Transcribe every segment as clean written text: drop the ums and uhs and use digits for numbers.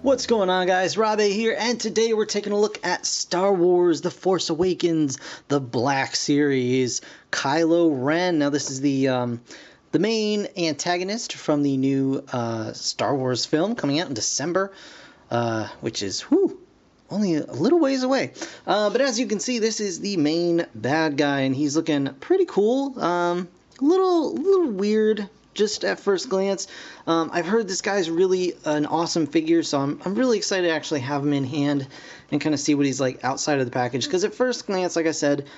What's going on, guys? Rob A here, and today we're taking a look at Star Wars The Force Awakens, the Black Series, Kylo Ren. Now this is the main antagonist from the new Star Wars film coming out in December, which is, only a little ways away. But as you can see, this is the main bad guy, and he's looking pretty cool. A little weird just at first glance. I've heard this guy's really an awesome figure, so I'm really excited to actually have him in hand and kind of see what he's like outside of the package, because at first glance, like I said,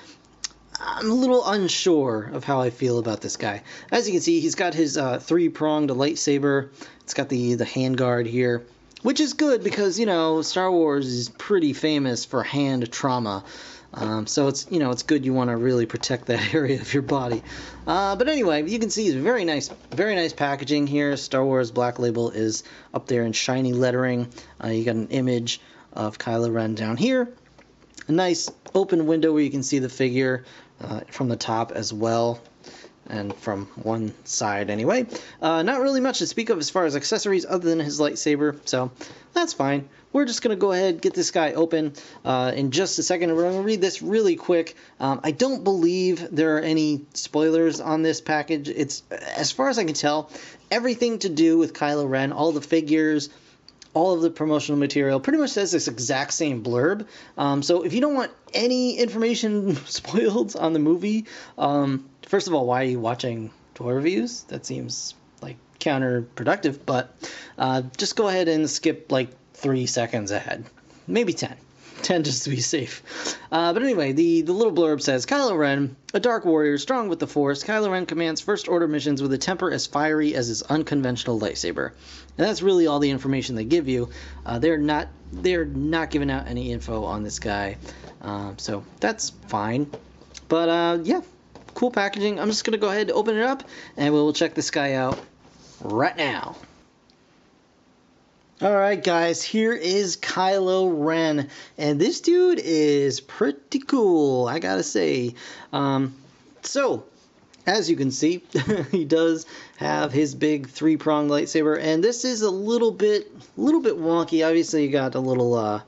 I'm a little unsure of how I feel about this guy. As you can see, he's got his three-pronged lightsaber. It's got the handguard here, which is good because, you know, Star Wars is pretty famous for hand trauma. So it's, you know, it's good. You want to really protect that area of your body. But anyway, you can see it's very nice packaging here. Star Wars Black Label is up there in shiny lettering. You got an image of Kylo Ren down here. A nice open window where you can see the figure from the top as well, and from one side anyway. Not really much to speak of as far as accessories other than his lightsaber, so that's fine. We're just going to go ahead and get this guy open in just a second. We're going to read this really quick. I don't believe there are any spoilers on this package. It's, as far as I can tell, everything to do with Kylo Ren, all the figures, all of the promotional material pretty much says this exact same blurb. So if you don't want any information spoiled on the movie, first of all, why are you watching toy reviews? That seems like counterproductive, but just go ahead and skip like 3 seconds ahead, maybe 10 just to be safe. But anyway, the little blurb says, Kylo Ren, a dark warrior strong with the Force, Kylo Ren commands First Order missions with a temper as fiery as his unconventional lightsaber. And that's really all the information they give you. They're not giving out any info on this guy, so that's fine. But yeah, cool packaging. I'm just gonna go ahead and open it up, and we'll check this guy out right now. Alright guys, here is Kylo Ren, and this dude is pretty cool, I gotta say. So, as you can see, he does have his big three-pronged lightsaber, and this is a little bit wonky. Obviously, you got a little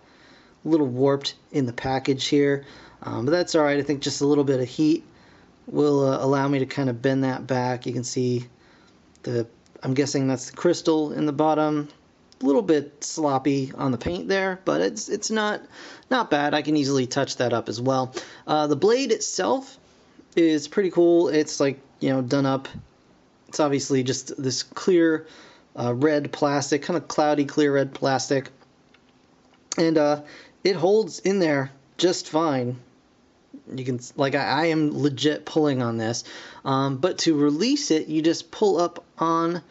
warped in the package here, but that's alright. I think just a little bit of heat will allow me to kind of bend that back. You can see I'm guessing that's the crystal in the bottom. A little bit sloppy on the paint there, but it's not bad. I can easily touch that up as well. The blade itself is pretty cool. It's like, you know, done up. It's obviously just this clear red plastic, kind of cloudy clear red plastic, and it holds in there just fine. You can, like, I am legit pulling on this, but to release it, you just pull up on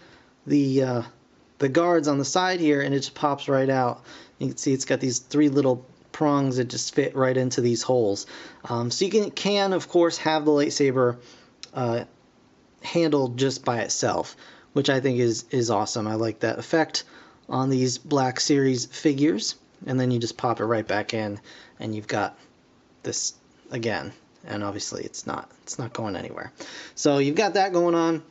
the guards on the side here, and it just pops right out. You can see it's got these three little prongs that just fit right into these holes. So you can of course have the lightsaber handled just by itself, which I think is awesome. I like that effect on these Black Series figures, and then you just pop it right back in, and you've got this again. And obviously it's not going anywhere. So you've got that going on.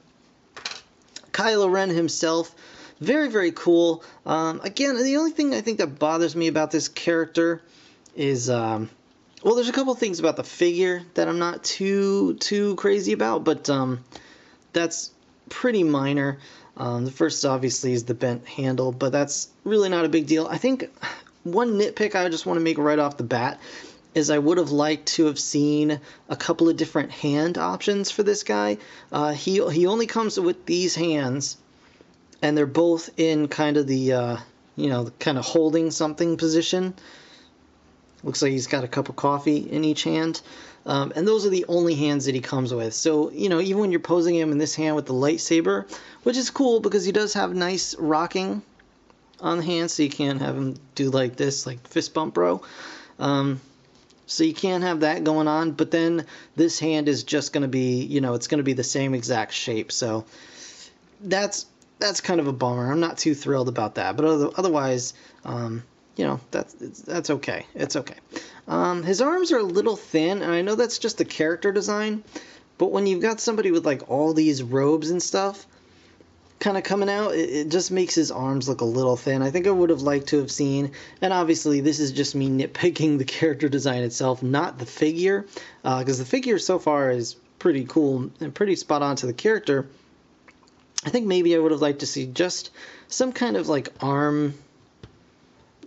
Kylo Ren himself, very cool. Again, the only thing I think that bothers me about this character is, well, there's a couple things about the figure that I'm not too crazy about, but that's pretty minor. The first, obviously, is the bent handle, but that's really not a big deal. I think one nitpick I just want to make right off the bat is I would have liked to have seen a couple of different hand options for this guy. He only comes with these hands, and they're both in kind of the, you know, kind of holding something position. Looks like he's got a cup of coffee in each hand. And those are the only hands that he comes with. So, you know, even when you're posing him in this hand with the lightsaber, which is cool because he does have nice rocking on the hand, so you can't have him do like this, like fist bump bro. So you can't have that going on, but then this hand is just going to be, you know, it's going to be the same exact shape. So that's kind of a bummer. I'm not too thrilled about that, but otherwise, you know, that's okay. It's okay. His arms are a little thin, and I know that's just the character design, but when you've got somebody with like all these robes and stuff, kind of coming out, it just makes his arms look a little thin. I think I would have liked to have seen, and obviously this is just me nitpicking the character design itself, not the figure, because the figure so far is pretty cool and pretty spot on to the character. I think maybe I would have liked to see just some kind of like arm,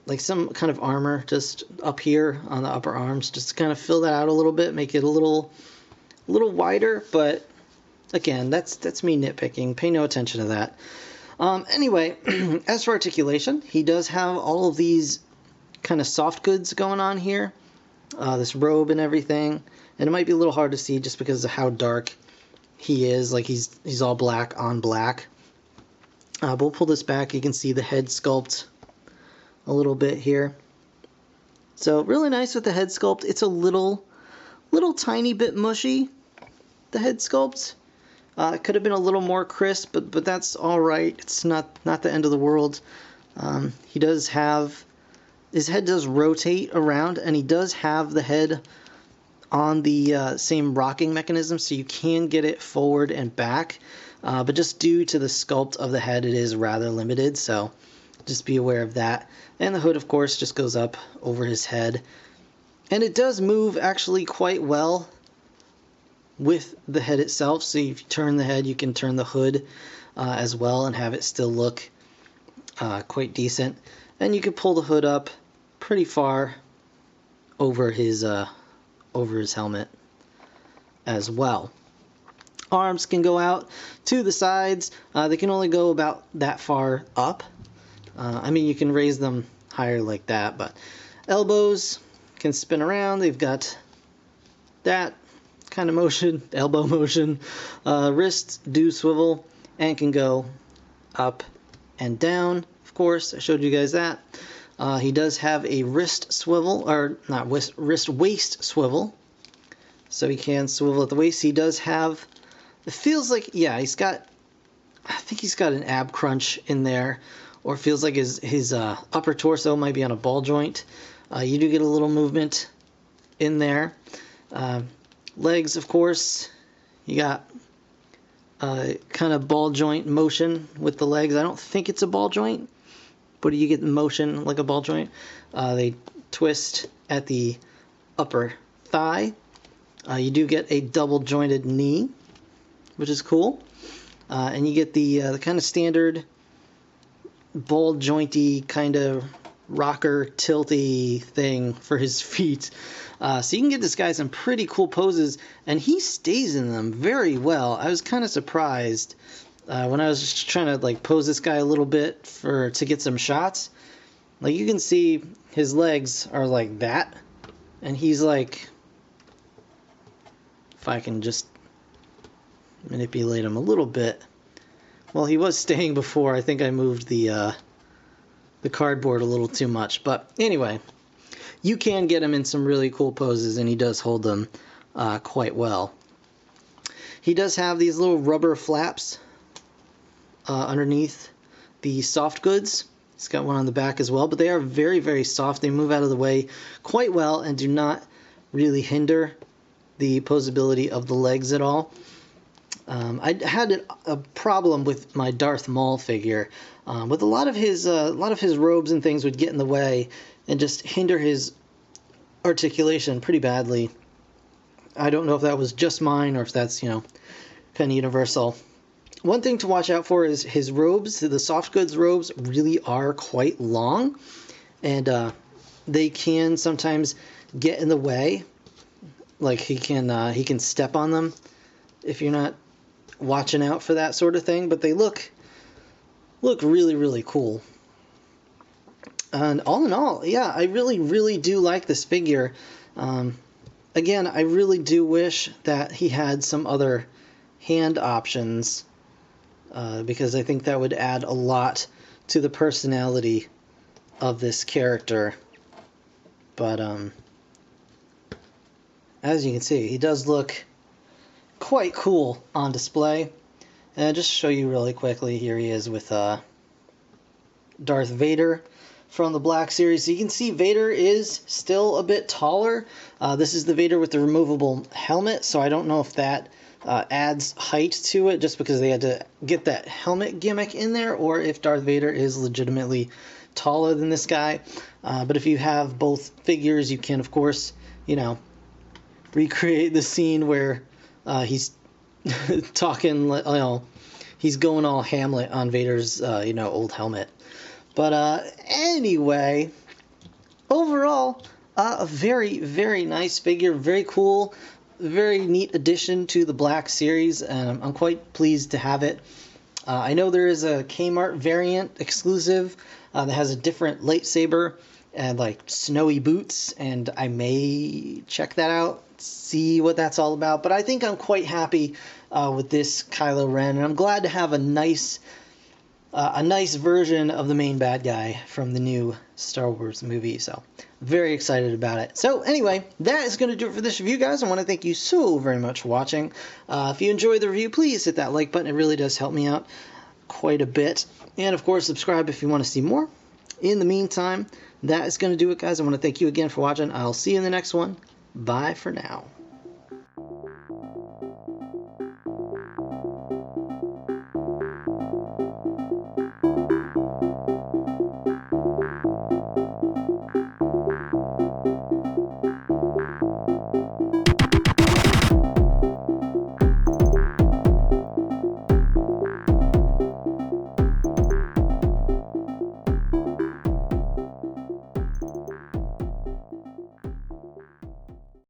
like some kind of armor just up here on the upper arms, just to kind of fill that out a little bit, make it a little wider, but again, that's me nitpicking. Pay no attention to that. Anyway, as for articulation, he does have all of these kind of soft goods going on here. This robe and everything. And it might be a little hard to see just because of how dark he is. Like he's all black on black. But we'll pull this back. You can see the head sculpt a little bit here. So really nice with the head sculpt. It's a little tiny bit mushy, the head sculpt. It could have been a little more crisp, but that's all right. It's not the end of the world. He does have, his head does rotate around, and he does have the head on the same rocking mechanism, so you can get it forward and back. But just due to the sculpt of the head, it is rather limited, so just be aware of that. And the hood, of course, just goes up over his head. And it does move actually quite well with the head itself, so if you turn the head, you can turn the hood as well and have it still look quite decent. And you can pull the hood up pretty far over his helmet as well. Arms can go out to the sides. They can only go about that far up. I mean, you can raise them higher like that, but elbows can spin around. They've got that kind of motion, elbow motion. Wrists do swivel and can go up and down. Of course, I showed you guys that. He does have a wrist swivel, or not wrist, waist swivel. So he can swivel at the waist. He does have, it feels like, yeah, he's got, I think he's got an ab crunch in there, or it feels like his upper torso might be on a ball joint. You do get a little movement in there. Legs, of course, you got kind of ball joint motion with the legs. I don't think it's a ball joint, but you get motion like a ball joint. They twist at the upper thigh. You do get a double jointed knee, which is cool. And you get the kind of standard ball jointy kind of rocker tilty thing for his feet. So you can get this guy some pretty cool poses, and he stays in them very well. I was kind of surprised when I was just trying to like pose this guy a little bit to get some shots. Like you can see his legs are like that, and he's like, if I can just manipulate him a little bit. Well, he was staying before. I think I moved the cardboard a little too much, but anyway. You can get him in some really cool poses, and he does hold them quite well. He does have these little rubber flaps underneath the soft goods. He's got one on the back as well, but they are very, very soft. They move out of the way quite well and do not really hinder the posability of the legs at all. I had a problem with my Darth Maul figure. With a lot of his robes and things would get in the way and just hinder his articulation pretty badly. I don't know if that was just mine or if that's, kind of universal. One thing to watch out for is his robes. The soft goods robes really are quite long, and they can sometimes get in the way. Like he can step on them if you're not watching out for that sort of thing. But they look really, really cool. And all in all, yeah, I really, really do like this figure. Again, I really do wish that he had some other hand options, because I think that would add a lot to the personality of this character. But as you can see, he does look quite cool on display. And just to show you really quickly, here he is with Darth Vader from the Black Series. So you can see Vader is still a bit taller. This is the Vader with the removable helmet, so I don't know if that adds height to it just because they had to get that helmet gimmick in there, or if Darth Vader is legitimately taller than this guy. But if you have both figures, you can, of course, you know, recreate the scene where he's talking, you know, he's going all Hamlet on Vader's, you know, old helmet. But anyway, overall, a very, very nice figure, very cool, very neat addition to the Black Series, and I'm quite pleased to have it. I know there is a Kmart variant exclusive that has a different lightsaber and like snowy boots, and I may check that out, see what that's all about. But I think I'm quite happy with this Kylo Ren, and I'm glad to have a nice version of the main bad guy from the new Star Wars movie. So very excited about it. So anyway, that is going to do it for this review, guys. I want to thank you so very much for watching. If you enjoyed the review, please hit that like button. It really does help me out quite a bit. And of course, subscribe if you want to see more. In the meantime, that is going to do it, guys. I want to thank you again for watching. I'll see you in the next one. Bye for now.